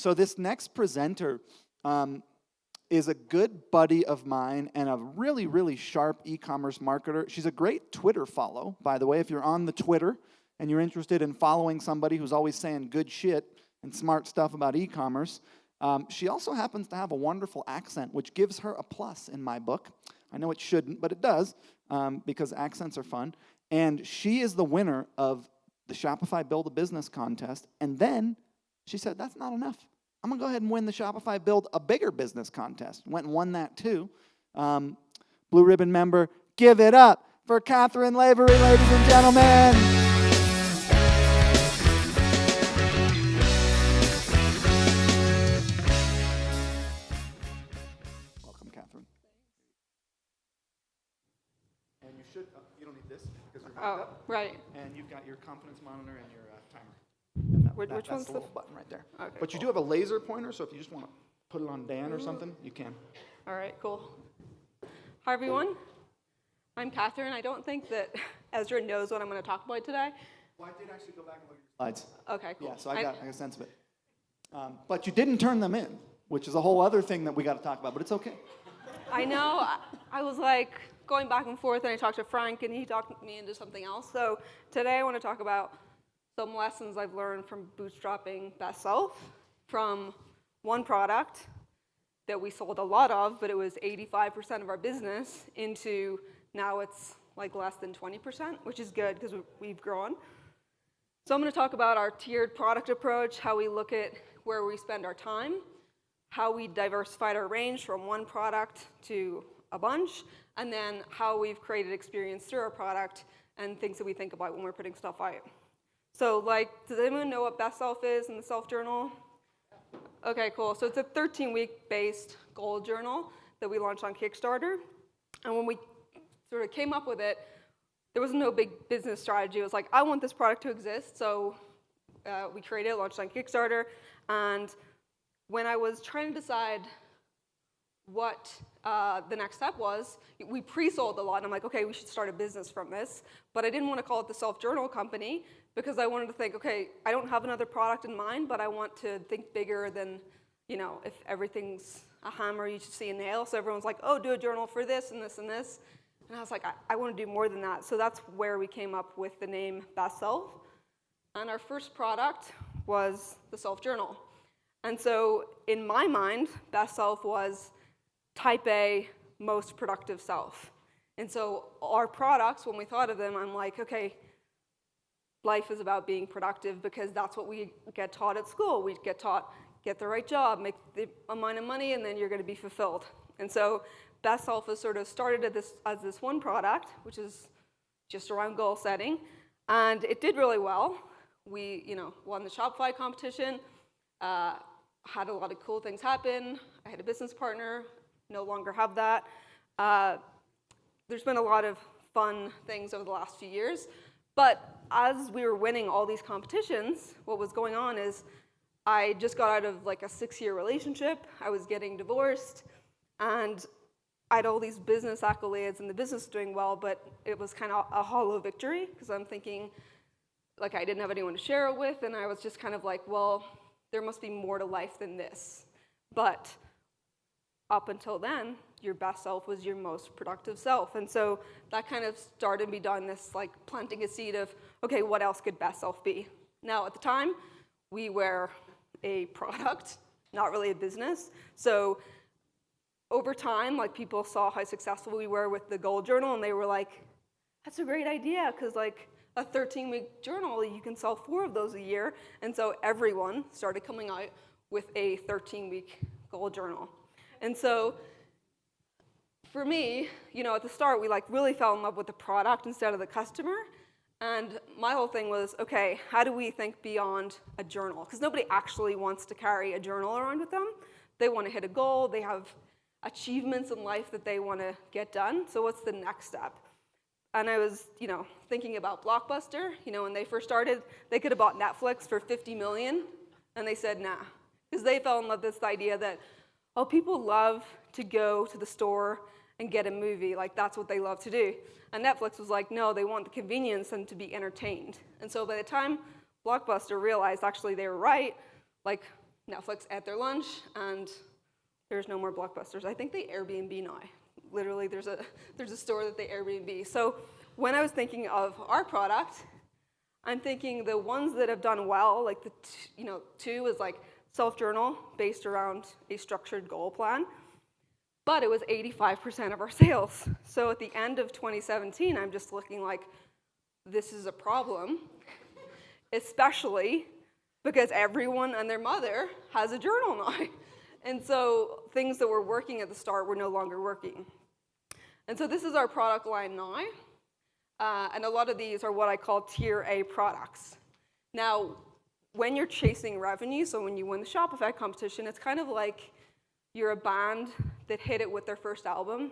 So this next presenter is a good buddy of mine and a really, really sharp e-commerce marketer. She's a great Twitter follow, by the way. If you're on the Twitter and you're interested in following somebody who's always saying good shit and smart stuff about e-commerce, she also happens to have a wonderful accent, which gives her a plus in my book. I know it shouldn't, but it does, because accents are fun. And she is the winner of the Shopify Build a Business contest. And then she said, that's not enough. I'm going to go ahead and win the Shopify Build a Bigger Business contest. Went and won that too. Blue Ribbon member, give it up for Catherine Lavery, ladies and gentlemen. Welcome, Catherine. And you should, you don't need this because you're mic'd up. Right. And you've got your confidence monitor and your timer. Which That's one's the little button right there. Okay, but you cool. do have a laser pointer, so if you just want to put it on Dan or something, you can. All right, cool. Hi, everyone. I'm Catherine. I don't think that Ezra knows what I'm going to talk about today. Well, I did actually go back and look at your slides. Okay, cool. Yeah, so I got a sense of it. But you didn't turn them in, which is a whole other thing that we got to talk about, but it's okay. I know. I was like going back and forth, and I talked to Frank, and he talked me into something else. So today I want to talk about some lessons I've learned from bootstrapping Best Self, from one product that we sold a lot of, but it was 85% of our business, into now it's like less than 20%, which is good because we've grown. So I'm going to talk about our tiered product approach, how we look at where we spend our time, how we diversified our range from one product to a bunch, and then how we've created experience through our product and things that we think about when we're putting stuff out. So, does anyone know what Best Self is in the Self Journal? Okay, cool. So it's a 13-week based goal journal that we launched on Kickstarter. And when we sort of came up with it, there was no big business strategy. It was like, I want this product to exist. So we created it, launched on Kickstarter. And when I was trying to decide what the next step was, we pre-sold a lot. And I'm like, okay, we should start a business from this. But I didn't want to call it the Self Journal Company, because I wanted to think, okay, I don't have another product in mind, but I want to think bigger than, if everything's a hammer, you should see a nail. So everyone's like, oh, do a journal for this and this and this. And I was like, I want to do more than that. So that's where we came up with the name Best Self. And our first product was the Self Journal. And so in my mind, Best Self was type A, most productive self. And so our products, when we thought of them, I'm like, okay, life is about being productive because that's what we get taught at school. We get taught, get the right job, make the amount of money, and then you're going to be fulfilled. And so Best Self has sort of started as this one product, which is just around goal setting, and it did really well. We, won the Shopify competition, had a lot of cool things happen. I had a business partner, no longer have that. There's been a lot of fun things over the last few years. But as we were winning all these competitions, what was going on is I just got out of like a 6-year relationship. I was getting divorced, and I had all these business accolades, and the business was doing well, but it was kind of a hollow victory because I'm thinking, like, I didn't have anyone to share it with, and I was just kind of like, well, there must be more to life than this. But up until then, your best self was your most productive self. And so that kind of started me down this, like, planting a seed of, okay, what else could best self be? Now, at the time, we were a product, not really a business. So over time, like, people saw how successful we were with the goal journal, and they were like, that's a great idea, because, like, a 13-week journal, you can sell 4 of those a year. And so everyone started coming out with a 13-week goal journal. And so for me, at the start, we really fell in love with the product instead of the customer. And my whole thing was, okay, how do we think beyond a journal? Because nobody actually wants to carry a journal around with them. They want to hit a goal. They have achievements in life that they want to get done. So what's the next step? And I was, thinking about Blockbuster. When they first started, they could have bought Netflix for $50 million. And they said, nah. Because they fell in love with this idea that, people love to go to the store and get a movie. Like, that's what they love to do. And Netflix was like, no, they want the convenience and to be entertained. And so by the time Blockbuster realized actually they were right, like, Netflix ate their lunch, and there's no more Blockbusters. I think they Airbnb now. Literally, there's a store that they Airbnb. So when I was thinking of our product, I'm thinking the ones that have done well, like two is like self-journal based around a structured goal plan, but it was 85% of our sales. So at the end of 2017, I'm just looking like, this is a problem, especially because everyone and their mother has a journal now. And so things that were working at the start were no longer working. And so this is our product line now. And a lot of these are what I call tier A products. Now, when you're chasing revenue, so when you win the Shopify competition, it's kind of like you're a band that hit it with their first album,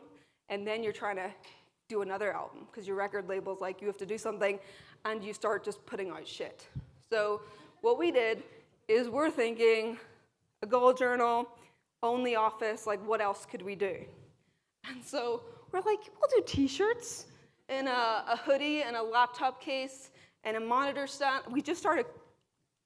and then you're trying to do another album, because your record label's like, you have to do something, and you start just putting out shit. So what we did is we're thinking, a goal journal, own the office, like what else could we do? And so we're like, we'll do t-shirts, and a hoodie, and a laptop case, and a monitor stand. We just started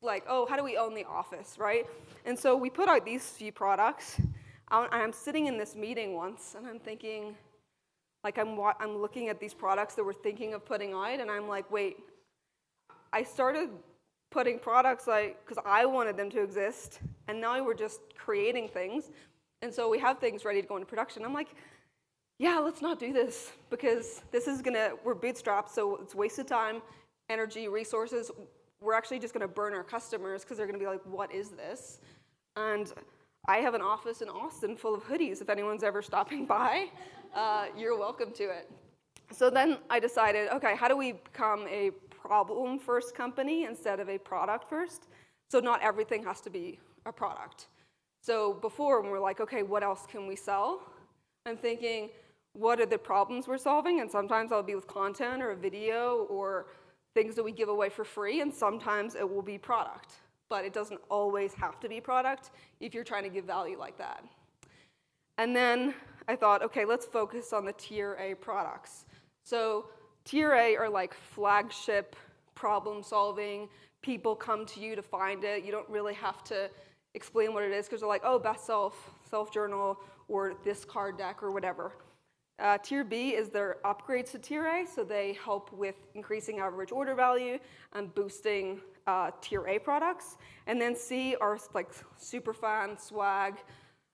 like, oh, how do we own the office, right? And so we put out these few products. I'm sitting in this meeting once, and I'm thinking, like I'm looking at these products that we're thinking of putting out, and I'm like, wait, I started putting products like, because I wanted them to exist, and now we're just creating things. And so we have things ready to go into production. I'm like, yeah, let's not do this, because we're bootstrapped, so it's wasted time, energy, resources. We're actually just gonna burn our customers, because they're gonna be like, what is this? And I have an office in Austin full of hoodies. If anyone's ever stopping by, you're welcome to it. So then I decided, okay, how do we become a problem-first company instead of a product-first? So not everything has to be a product. So before, when we're like, okay, what else can we sell? I'm thinking, what are the problems we're solving? And sometimes I'll be with content or a video or things that we give away for free, and sometimes it will be product. But it doesn't always have to be product if you're trying to give value like that. And then I thought, okay, let's focus on the tier A products. So tier A are like flagship problem solving. People come to you to find it. You don't really have to explain what it is, because they're like, oh, best self-journal, or this card deck, or whatever. Tier B is their upgrades to tier A, so they help with increasing average order value and boosting tier A products. And then C are like super fan, swag.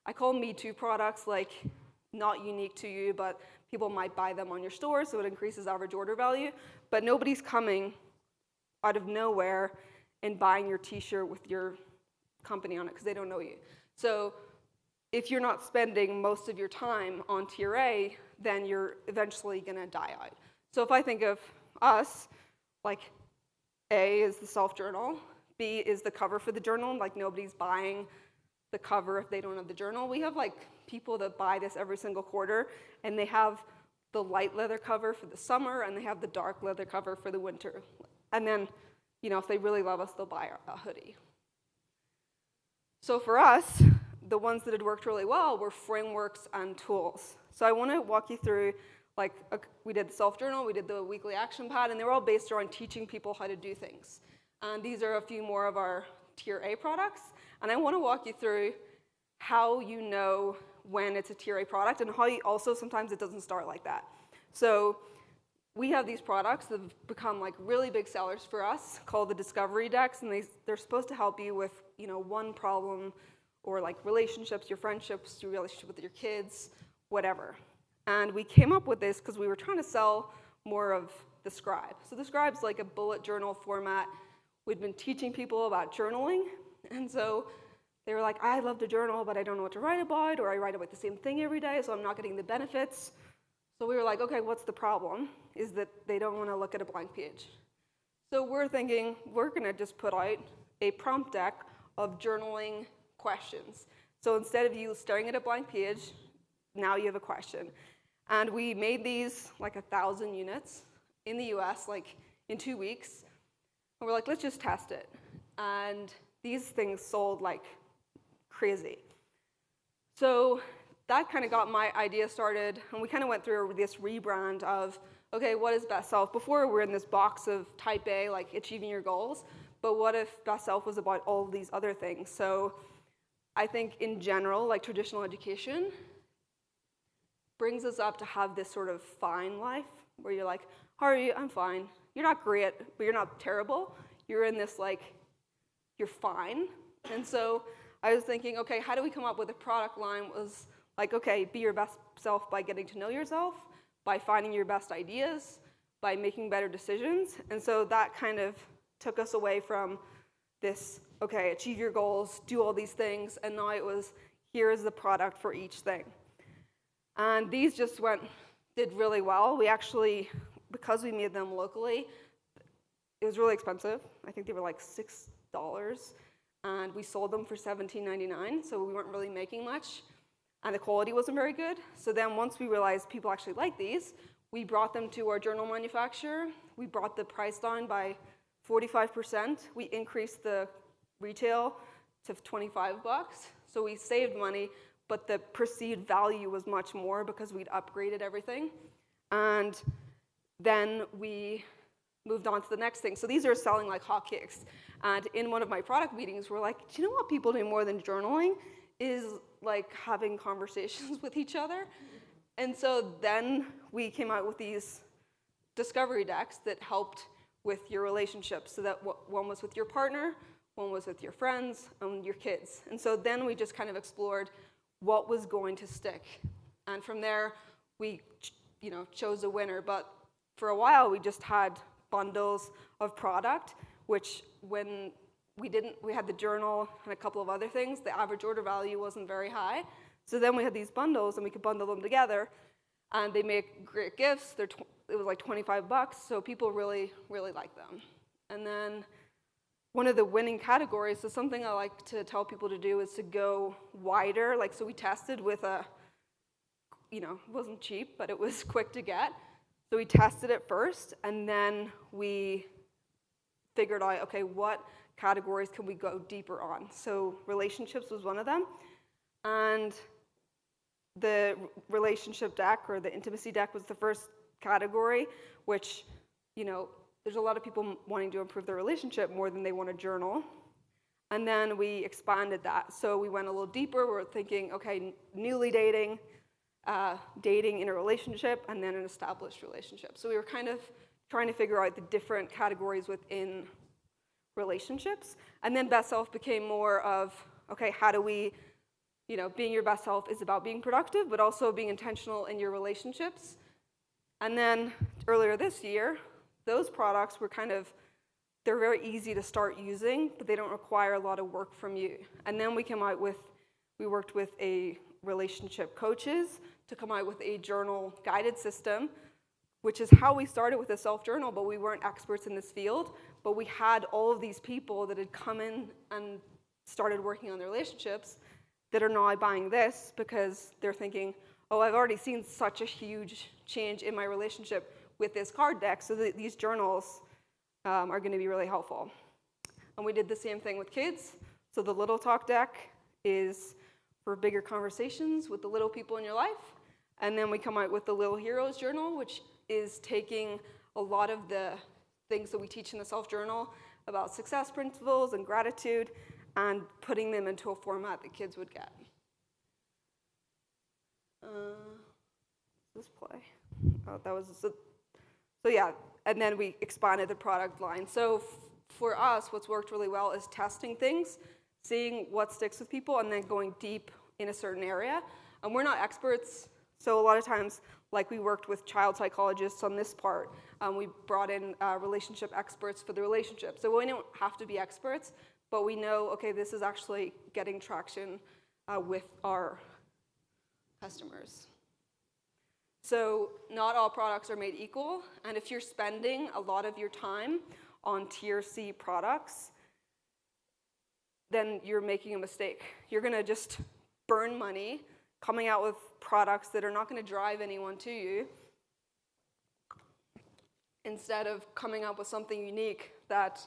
I call Me Too products, like not unique to you, but people might buy them on your store, so it increases average order value. But nobody's coming out of nowhere and buying your t-shirt with your company on it, because they don't know you. So if you're not spending most of your time on tier A, then you're eventually gonna die out. So if I think of us, like A is the self-journal, B is the cover for the journal, like nobody's buying the cover if they don't have the journal. We have like people that buy this every single quarter, and they have the light leather cover for the summer, and they have the dark leather cover for the winter. And then, you know, if they really love us, they'll buy a hoodie. So for us, the ones that had worked really well were frameworks and tools. So I want to walk you through, like, we did the self-journal, we did the weekly action pad, and they were all based around teaching people how to do things. And these are a few more of our tier A products. And I want to walk you through how you know when it's a tier A product, and how you also sometimes it doesn't start like that. So we have these products that have become like really big sellers for us, called the discovery decks, and they're supposed to help you with, you know, one problem, or like relationships, your friendships, your relationship with your kids, whatever. And we came up with this because we were trying to sell more of the Scribe. So the Scribe's like a bullet journal format. We'd been teaching people about journaling, and so they were like, I love to journal, but I don't know what to write about, or I write about the same thing every day, so I'm not getting the benefits. So we were like, okay, what's the problem? Is that they don't want to look at a blank page. So we're thinking, we're going to just put out a prompt deck of journaling questions. So instead of you staring at a blank page, now you have a question. And we made these like 1,000 units in the US, like in 2 weeks. And we're like, let's just test it. And these things sold like crazy. So that kind of got my idea started, and we kind of went through this rebrand of, okay, what is best self? Before, we're in this box of type A, like achieving your goals, but what if best self was about all of these other things? So I think in general, like traditional education, brings us up to have this sort of fine life where you're like, how are you? I'm fine. You're not great, but you're not terrible. You're in this like, you're fine. And so I was thinking, okay, how do we come up with a product line was like, okay, be your best self by getting to know yourself, by finding your best ideas, by making better decisions. And so that kind of took us away from this, okay, achieve your goals, do all these things, and now it was, here is the product for each thing. And these just did really well. We actually, because we made them locally, it was really expensive. I think they were like $6, and we sold them for $17.99, so we weren't really making much, and the quality wasn't very good. So then once we realized people actually like these, we brought them to our journal manufacturer. We brought the price down by 45%. We increased the retail to $25, so we saved money, but the perceived value was much more because we'd upgraded everything. And then we moved on to the next thing. So these are selling like hotcakes. And in one of my product meetings, we're like, do you know what people do more than journaling is like having conversations with each other? And so then we came out with these discovery decks that helped with your relationships. So that one was with your partner, one was with your friends, and your kids. And so then we just kind of explored what was going to stick. And from there, we chose a winner. But for a while, we just had bundles of product, which when we had the journal and a couple of other things, the average order value wasn't very high. So then we had these bundles, and we could bundle them together, and they make great gifts. It was like $25, so people really, really like them. And then one of the winning categories, so something I like to tell people to do is to go wider. Like, so we tested with it wasn't cheap, but it was quick to get. So we tested it first, and then we figured out, okay, what categories can we go deeper on? So relationships was one of them. And the relationship deck or the intimacy deck was the first category, which, there's a lot of people wanting to improve their relationship more than they want to journal. And then we expanded that. So we went a little deeper. We're thinking, okay, newly dating, dating in a relationship, and then an established relationship. So we were kind of trying to figure out the different categories within relationships. And then best self became more of, okay, how do we, being your best self is about being productive, but also being intentional in your relationships. And then earlier this year, those products were they're very easy to start using, but they don't require a lot of work from you. And then we worked with a relationship coaches to come out with a journal guided system, which is how we started with a self-journal, but we weren't experts in this field. But we had all of these people that had come in and started working on their relationships that are now buying this because they're thinking, oh, I've already seen such a huge change in my relationship with this card deck, so these journals are going to be really helpful. And we did the same thing with kids. So the Little Talk deck is for bigger conversations with the little people in your life. And then we come out with the Little Heroes journal, which is taking a lot of the things that we teach in the self-journal about success principles and gratitude and putting them into a format that kids would get. This play. Oh, that was so yeah. And then we expanded the product line. So for us, what's worked really well is testing things, seeing what sticks with people, and then going deep in a certain area. And we're not experts, so a lot of times, like we worked with child psychologists on this part. We brought in relationship experts for the relationship. So we don't have to be experts, but we know, okay, this is actually getting traction with our customers. So not all products are made equal, and if you're spending a lot of your time on tier C products, then you're making a mistake. You're going to just burn money coming out with products that are not going to drive anyone to you instead of coming up with something unique that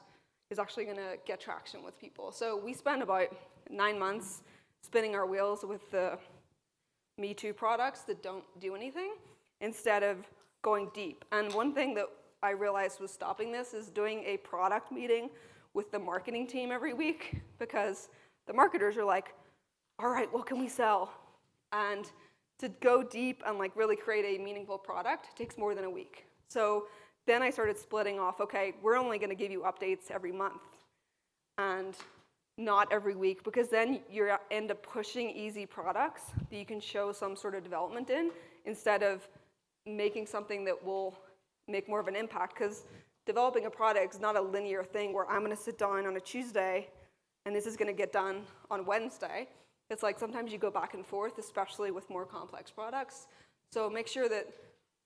is actually going to get traction with people. So we spent about 9 months spinning our wheels with the Me Too products that don't do anything instead of going deep. And one thing that I realized was stopping this is doing a product meeting with the marketing team every week, because the marketers are like, all right, what can we sell? And to go deep and like really create a meaningful product takes more than a week. So then I started splitting off, okay, we're only going to give you updates every month and not every week, because then you end up pushing easy products that you can show some sort of development in, instead of making something that will make more of an impact. Because developing a product is not a linear thing where I'm going to sit down on a Tuesday and this is going to get done on Wednesday. It's like sometimes you go back and forth, especially with more complex products. So make sure that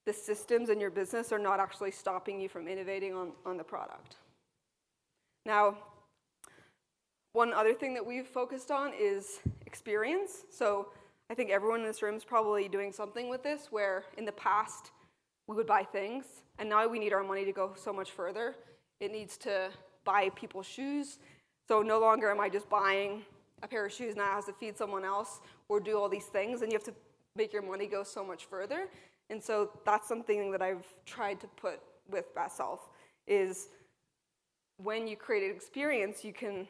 the systems in your business are not actually stopping you from innovating on the product. Now, one other thing that we've focused on is experience. So I think everyone in this room is probably doing something with this, where in the past we would buy things, and now we need our money to go so much further. It needs to buy people shoes. So no longer am I just buying a pair of shoes, now it has to feed someone else or do all these things, and you have to make your money go so much further. And so that's something that I've tried to put with Best Self, is when you create an experience, you can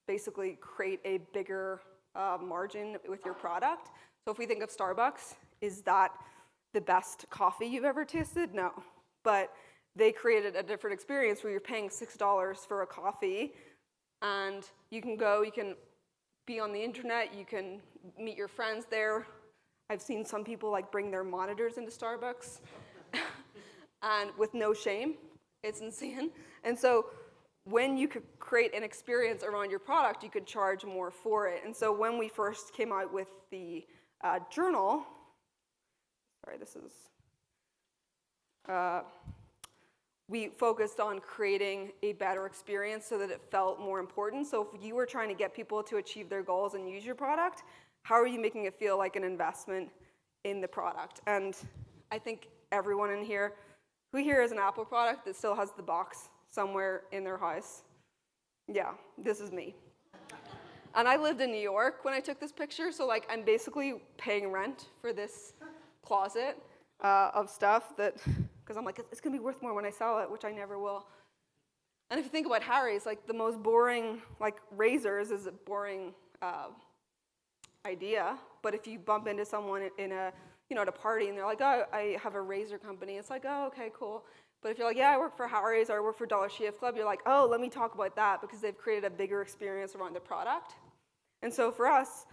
basically create a bigger margin with your product. So if we think of Starbucks, is that the best coffee you've ever tasted? No. But they created a different experience where you're paying $6 for a coffee, and you can go, you can be on the internet, you can meet your friends there. I've seen some people like bring their monitors into Starbucks and with no shame. It's insane. And so when you could create an experience around your product, you could charge more for it. And so when we first came out with the journal, we focused on creating a better experience so that it felt more important. So if you were trying to get people to achieve their goals and use your product, how are you making it feel like an investment in the product? And I think everyone in here, who here has an Apple product that still has the box somewhere in their house? Yeah, this is me. And I lived in New York when I took this picture, so like I'm basically paying rent for this closet of stuff that, because I'm like, it's gonna be worth more when I sell it, which I never will. And if you think about Harry's, like the most boring, like razors is a boring idea, but if you bump into someone in a, at a party and they're like, oh, I have a razor company, it's like, oh, okay, cool. But if you're like, yeah, I work for Harry's or I work for Dollar Shave Club, you're like, oh, let me talk about that, because they've created a bigger experience around the product. And so for us,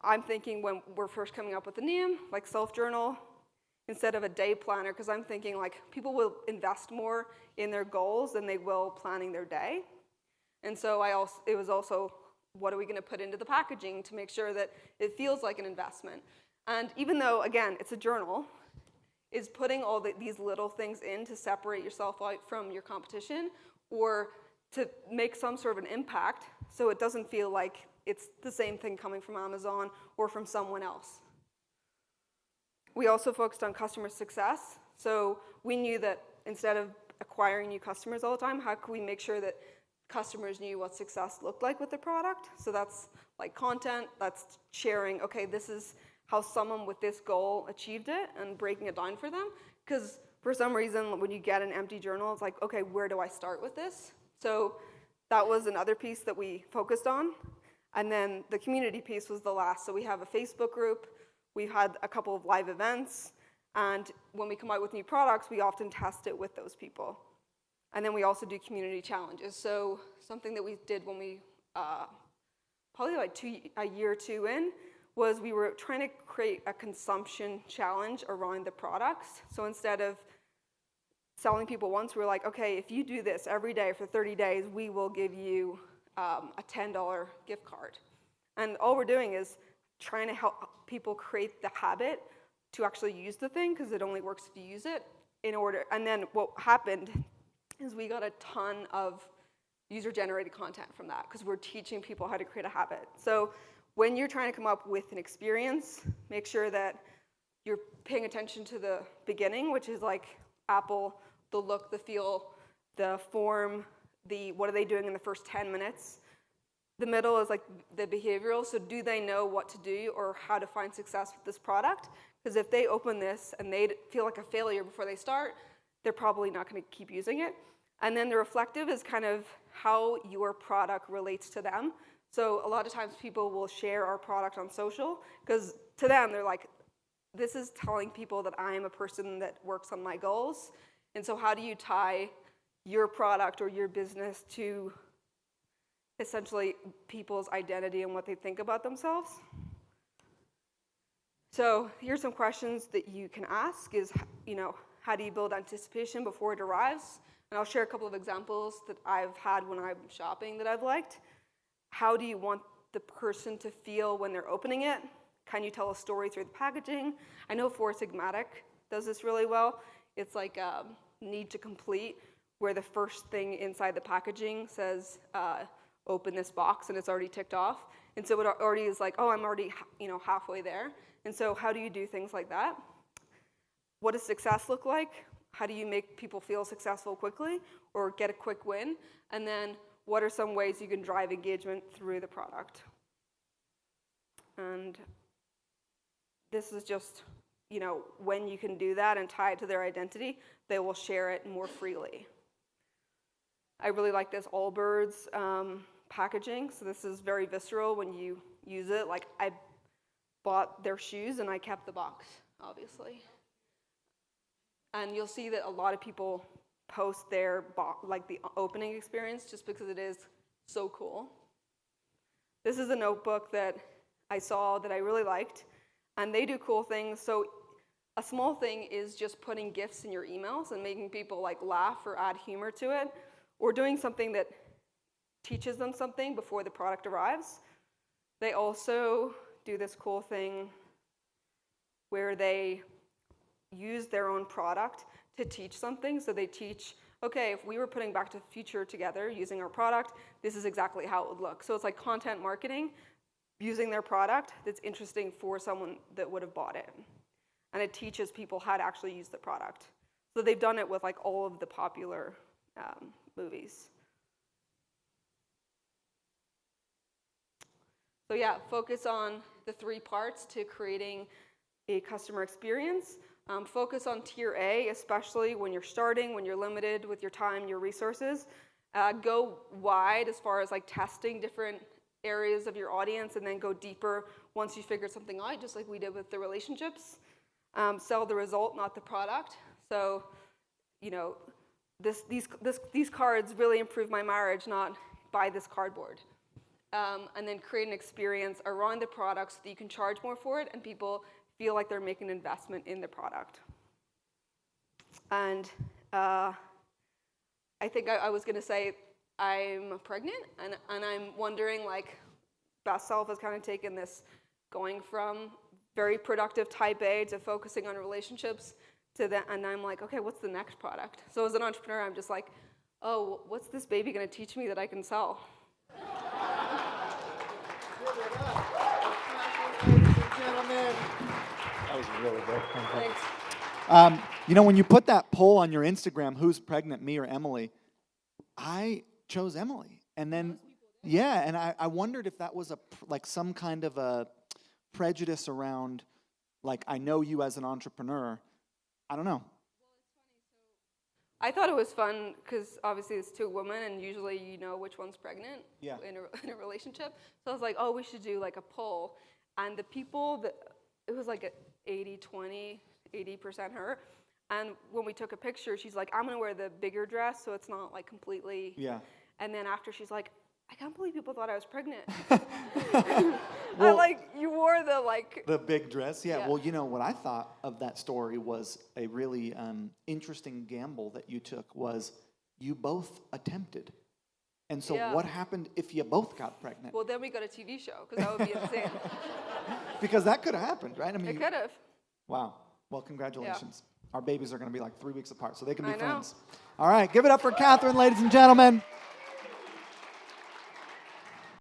I'm thinking when we're first coming up with the name, like self-journal, instead of a day planner, because I'm thinking like people will invest more in their goals than they will planning their day. And so it was also, what are we going to put into the packaging to make sure that it feels like an investment? And even though, again, it's a journal, is putting all these little things in to separate yourself out from your competition, or to make some sort of an impact so it doesn't feel like it's the same thing coming from Amazon or from someone else. We also focused on customer success. So we knew that instead of acquiring new customers all the time, how could we make sure that customers knew what success looked like with the product? So that's like content, that's sharing, okay, this is how someone with this goal achieved it, and breaking it down for them. Because for some reason, when you get an empty journal, it's like, okay, where do I start with this? So that was another piece that we focused on. And then the community piece was the last. So we have a Facebook group. We've had a couple of live events. And when we come out with new products, we often test it with those people. And then we also do community challenges. So something that we did when we, probably like a year or two in, was we were trying to create a consumption challenge around the products. So instead of selling people once, we were like, okay, if you do this every day for 30 days, we will give you a $10 gift card. And all we're doing is trying to help people create the habit to actually use the thing, because it only works if you use it in order. And then what happened is we got a ton of user-generated content from that, because we're teaching people how to create a habit. So when you're trying to come up with an experience, make sure that you're paying attention to the beginning, which is like Apple, the look, the feel, the form, what are they doing in the first 10 minutes. The middle is like the behavioral, so do they know what to do or how to find success with this product? Because if they open this and they feel like a failure before they start, they're probably not going to keep using it. And then the reflective is kind of how your product relates to them. So a lot of times people will share our product on social because to them, they're like, this is telling people that I am a person that works on my goals. And so how do you tie your product or your business to essentially people's identity and what they think about themselves? So here's some questions that you can ask is, how do you build anticipation before it arrives? And I'll share a couple of examples that I've had when I'm shopping that I've liked. How do you want the person to feel when they're opening it? Can you tell a story through the packaging? I know Four Sigmatic does this really well. It's like need to complete, where the first thing inside the packaging says, open this box, and it's already ticked off. And so it already is like, oh, I'm already halfway there. And so how do you do things like that? What does success look like? How do you make people feel successful quickly or get a quick win? And then what are some ways you can drive engagement through the product? And this is just, when you can do that and tie it to their identity, they will share it more freely. I really like this Allbirds packaging. So this is very visceral when you use it. Like I bought their shoes and I kept the box, obviously. And you'll see that a lot of people post their the opening experience just because it is so cool. This is a notebook that I saw that I really liked, and they do cool things. So a small thing is just putting GIFs in your emails and making people laugh or add humor to it, or doing something that teaches them something before the product arrives. They also do this cool thing where they use their own product to teach something. So they teach, okay, if we were putting Back to the Future together using our product, this is exactly how it would look. So it's like content marketing using their product that's interesting for someone that would have bought it. And it teaches people how to actually use the product. So they've done it with all of the popular movies. So yeah, focus on the 3 parts to creating a customer experience. Focus on tier A, especially when you're starting, when you're limited with your time, your resources. Go wide as far as testing different areas of your audience, and then go deeper once you figure something out, just like we did with the relationships. Sell the result, not the product. So, these cards really improved my marriage, not buy this cardboard. And then create an experience around the product so that you can charge more for it and people feel like they're making an investment in the product. And I think I was going to say I'm pregnant, and I'm wondering, Best Self has kind of taken this going from very productive type A to focusing on relationships to that, and I'm like, okay, what's the next product? So as an entrepreneur, I'm just like, oh, what's this baby going to teach me that I can sell? Ladies and gentlemen. That was really good. Thanks. When you put that poll on your Instagram, who's pregnant, me or Emily, I chose Emily. And then, yeah, and I wondered if that was some kind of a prejudice around, I know you as an entrepreneur. I don't know. I thought it was fun because obviously it's 2 women, and usually you know which one's pregnant in a relationship. So I was like, oh, we should do a poll. And the people it was a 80-20, 80% her. And when we took a picture, she's like, I'm going to wear the bigger dress so it's not completely. Yeah. And then after she's like, I can't believe people thought I was pregnant. Well, you wore the big dress, yeah. Well, what I thought of that story was a really interesting gamble that you took was you both attempted. And so what happened if you both got pregnant? Well, then we got a TV show, because that would be insane. Because that could have happened, right? I mean, it could have. Wow. Well, congratulations. Yeah. Our babies are going to be 3 weeks apart, so they can be I friends. know. All right, give it up for Catherine, ladies and gentlemen.